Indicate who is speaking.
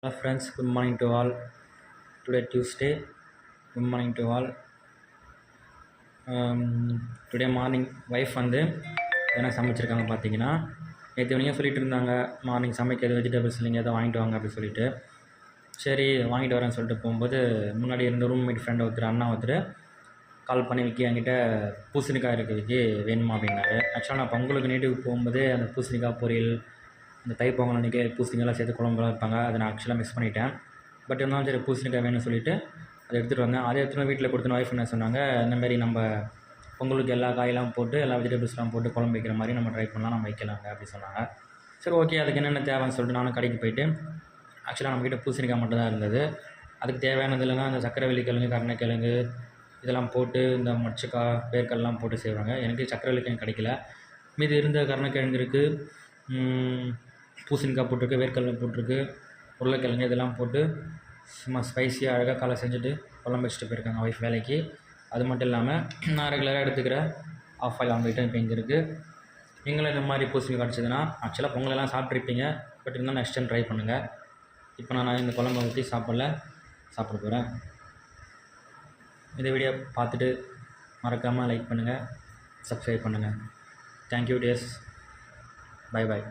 Speaker 1: Hello friends, good morning to all. Today Tuesday, good morning to all. Today morning wife வந்து என்ன சமைச்சிருக்காங்க பார்த்தீங்கன்னா, நேற்று வரைக்கும் சொல்லிட்டு இருந்தாங்க மார்னிங் சமைக்கிறது வெஜிடபிள்ஸ் நீங்கள் எதாவது வாங்கிட்டு வாங்க அப்படின்னு சொல்லிட்டு. சரி வாங்கிட்டு வரேன்னு சொல்லிட்டு போகும்போது முன்னாடி இருந்த ரூம்மேட் ஃப்ரெண்ட் ஒருத்தர் அண்ணா ஒருத்தர் கால் பண்ணி விக்கி என்கிட்ட பூசணிக்காய் இருக்குது விக்கி வேணுமா அப்படின்னாரு. ஆக்சுவலாக நான் பொங்கலுக்கு நேட்டிவ் போகும்போது அந்த பூசணிக்காய் பொரியல், இந்த தைப்பொங்கல் அன்றைக்கி பூசணிக்காய்லாம் சேர்த்து குழம்புலாம் வைப்பாங்க. அதை நான் ஆக்சுவலாக மிஸ் பண்ணிட்டேன். பட் இருந்தாலும் சரி பூசணிக்காய் வேணும்னு சொல்லிவிட்டு அதை எடுத்துகிட்டு வந்தேன். அதை எடுத்துகிட்டு வீட்டில் கொடுத்துன்னு ஒய்ஃப் என்ன சொன்னாங்க, இந்தமாரி நம்ம பொங்கலுக்கு எல்லா காயெல்லாம் போட்டு எல்லா வெஜிடபிள்ஸ்லாம் போட்டு குழம்பு வைக்கிற மாதிரி நம்ம ட்ரை பண்ணலாம், நம்ம வைக்கலாங்க அப்படி சொன்னாங்க. சரி ஓகே அதுக்கு என்னென்ன தேவைன்னு சொல்லிட்டு நானும் கடைக்கு போயிட்டு ஆக்சுவலாக நம்மக்கிட்ட பூசணிக்காய் மட்டும் தான் இருந்தது. அதுக்கு தேவையானது இல்லைன்னா அந்த சக்கரவள்ளி கிழங்கு, கருணைக்கிழங்கு இதெல்லாம் போட்டு இந்த மொச்சக்காய் வேர்க்கடலாம் போட்டு செய்வாங்க. எனக்கு சக்கரவள்ளி கிழங்கு கிடைக்கல. மீதி இருந்த கருணைக்கிழங்கு இருக்குது, பூசணிக்காய் போட்டிருக்கு, வேர்க்கடலை போட்டிருக்கு, உருளைக்கிழங்கு இதெல்லாம் போட்டு சும்மா ஸ்பைஸியாக அழகாக காலை செஞ்சுட்டு குழம்பு வச்சுட்டு போயிருக்காங்க ஒய்ஃப் வேலைக்கு. அது மட்டும் இல்லாமல் நான் ரெகுலராக எடுத்துக்கிற ஆஃப் ஆயில் ஆம்லேட்டும் இப்போ இங்கே இருக்குது. நீங்களும் இந்த மாதிரி பூசணிக்காய் கிடச்சிதுன்னா ஆக்சுவலாக பொங்கலெல்லாம் சாப்பிட்ருப்பீங்க, பட் இருந்தால் நெக்ஸ்ட் டைம் ட்ரை பண்ணுங்கள். இப்போ நான் இந்த குழம்பை ஊற்றி சாப்பிட போகிறேன். இந்த வீடியோ பார்த்துட்டு மறக்காமல் லைக் பண்ணுங்கள், சப்ஸ்கிரைப் பண்ணுங்கள். Thank you tears, bye bye.